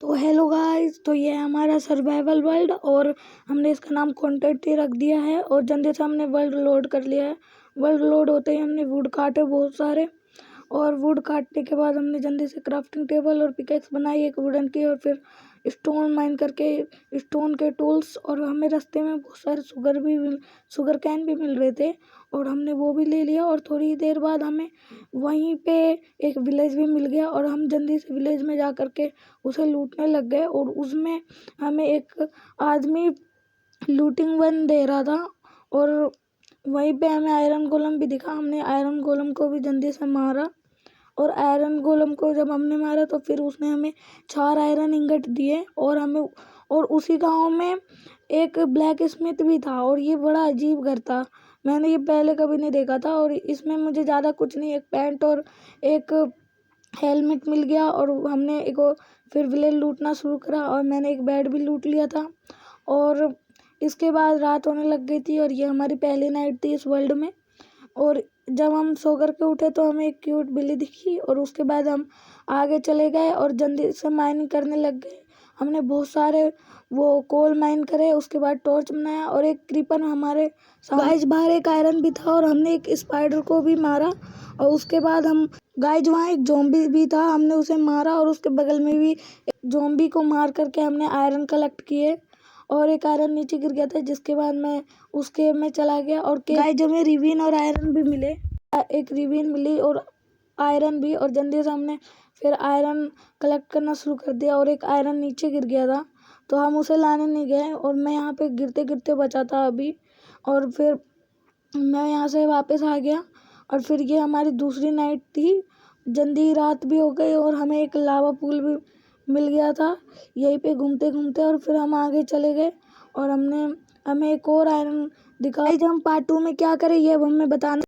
तो hello guys, तो ये है हमारा सर्वाइवल वर्ल्ड और हमने इसका नाम क्वांटिटी रख दिया है। और जल्दी से हमने वर्ल्ड लोड कर लिया है। वर्ल्ड लोड होते ही हमने वुड काटे बहुत सारे, और वुड काटने के बाद हमने जल्दी से क्राफ्टिंग टेबल और पिकेक्स बनाई एक वुडन की, और फिर स्टोन माइन करके स्टोन के टूल्स। और हमें रास्ते में बहुत सारे शुगर कैन भी मिल रहे थे, और हमने वो भी ले लिया। और थोड़ी देर बाद हमें वहीं पे एक विलेज भी मिल गया, और हम जल्दी से विलेज में जा कर के उसे लूटने लग गए। और उसमें हमें एक आदमी लूटिंग वन दे रहा था, और वहीं पे हमें आयरन गोलम भी दिखा। हमने आयरन गोलम को भी जल्दी से मारा, और आयरन गोलम को जब हमने मारा तो फिर उसने हमें 4 आयरन इंगट दिए। और उसी गांव में एक ब्लैक स्मिथ भी था, और ये बड़ा अजीब घर था। मैंने ये पहले कभी नहीं देखा था। और इसमें मुझे ज़्यादा कुछ नहीं, एक पैंट और एक हेलमेट मिल गया। और हमने फिर विलेज लूटना शुरू करा, और मैंने एक बेड भी लूट लिया था। और इसके बाद रात होने लग गई थी, और ये हमारी पहली नाइट थी इस वर्ल्ड में। और जब हम सो कर के उठे तो हमें एक क्यूट बिल्ली दिखी, और उसके बाद हम आगे चले गए और जल्दी से माइनिंग करने लग गए। हमने बहुत सारे वो कोल माइन करे, उसके बाद टॉर्च बनाया, और एक क्रीपर हमारे गाइज बाहर एक आयरन भी था, और हमने एक स्पाइडर को भी मारा। और उसके बाद हम गाइज वहाँ एक ज़ॉम्बी भी था, हमने उसे मारा, और उसके बगल में भी एक ज़ॉम्बी को मार करके हमने आयरन कलेक्ट किए। और एक आयरन नीचे गिर गया था, जिसके बाद मैं उस केव में चला गया। और गाइज हमें रिबन और आयरन भी मिले, एक रिबन मिली और आयरन भी। और जल्दी से हमने फिर आयरन कलेक्ट करना शुरू कर दिया, और एक आयरन नीचे गिर गया था तो हम उसे लाने नहीं गए, और मैं यहाँ पे गिरते गिरते बचा था अभी। और फिर मैं यहाँ से वापस आ गया, और फिर ये हमारी दूसरी नाइट थी। जल्दी रात भी हो गई, और हमें एक लावा पूल भी मिल गया था यहीं पे घूमते घूमते। और फिर हम आगे चले गए, और हमें एक और आयरन दिखा। जब हम पार्ट 2 में क्या करें ये अब हमें बताना।